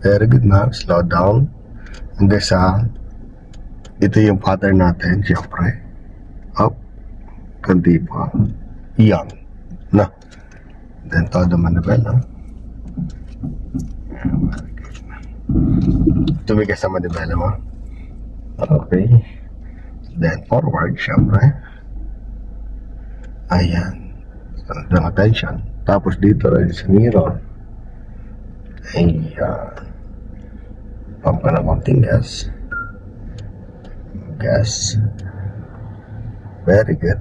Very good na. Slow down. Hanggang sa ito yung pattern natin, syempre. Up. Kunti pa. Yan. Na. Then todo manibela. Tumigas sa manibela mo. Okay. Then forward, syempre. Ayan. So, doon attention. Tapos dito rin sa mirror. Ayan. Pump ka na konting gas. Gas. Very good.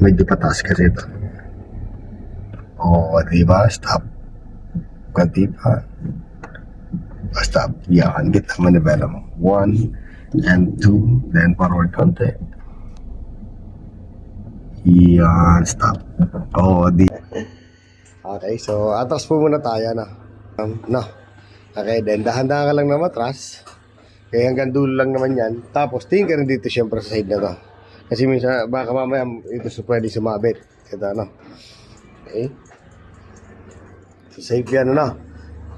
Medyo pataas kasi ito. O, diba? Stop. Kunti pa. Stop. Yan. Get ang manibela mo. 1 and 2. Then forward konti. Yan. Stop. O, di. Okay, so atras po muna tayo na. No. Okay, then dahan-dahan ka lang na matras. Kaya hanggang dulo lang naman yan. Tapos tingin ka rin dito syempre sa side na to. Kasi minsan baka mamaya ito pwede sumabit. Ito ano. Okay. So safe yan ano.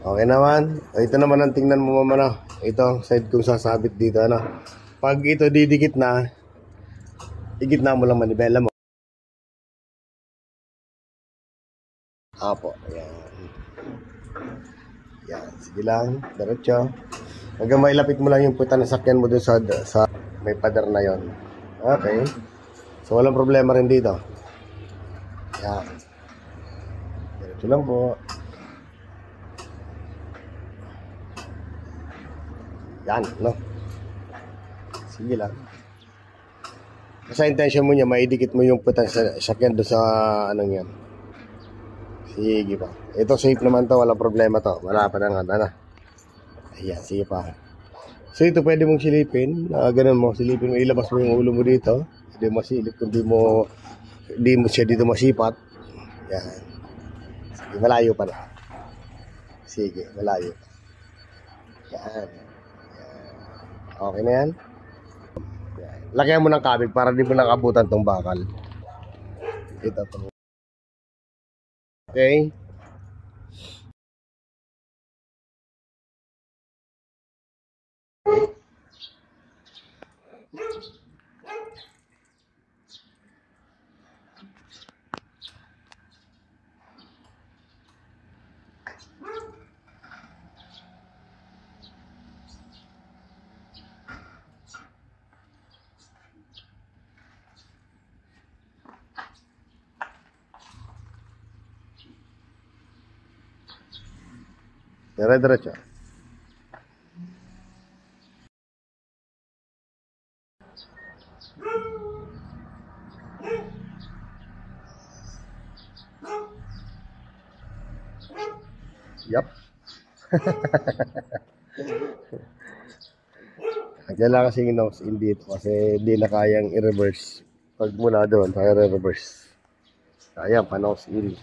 Okay naman. Ito naman ang tingnan mo mama na. Ito side kung sasabit dito ano. Pag ito didikit na, igitna mo lang manibela mo. Apo. Ayan. Yan. Sige lang. Diretso. Hanggang mailapit mo lang yung puta ng sakyan mo dun sa may pader na yon. Okay. So walang problema rin dito. Yan. Diretso lang po. Yan, no? Sige lang. Sa intention mo niya, maidikit mo yung puta sa sakyan dun sa anong yan. Sige pa. Ito safe naman to, walang problema to. Wala pa nang ano. Ayan, sige pa. So ito pwede mong silipin. Ganun mo, silipin mo, ilabas mo yung ulo mo dito. Hindi mo silip, hindi mo siya dito masipat. Yan. Sige, malayo pa na. Sige, malayo. Yan. Okay na yan. Yan. Lagyan mo ng kabig para di mo nakabutan tong bakal. Ito to. Okay. Dire-diretso. Yup. Diyan lang kasi yung nose in dito kasi hindi na kayang i-reverse. Pag mula doon, kaya i-reverse. Kaya pa nose in.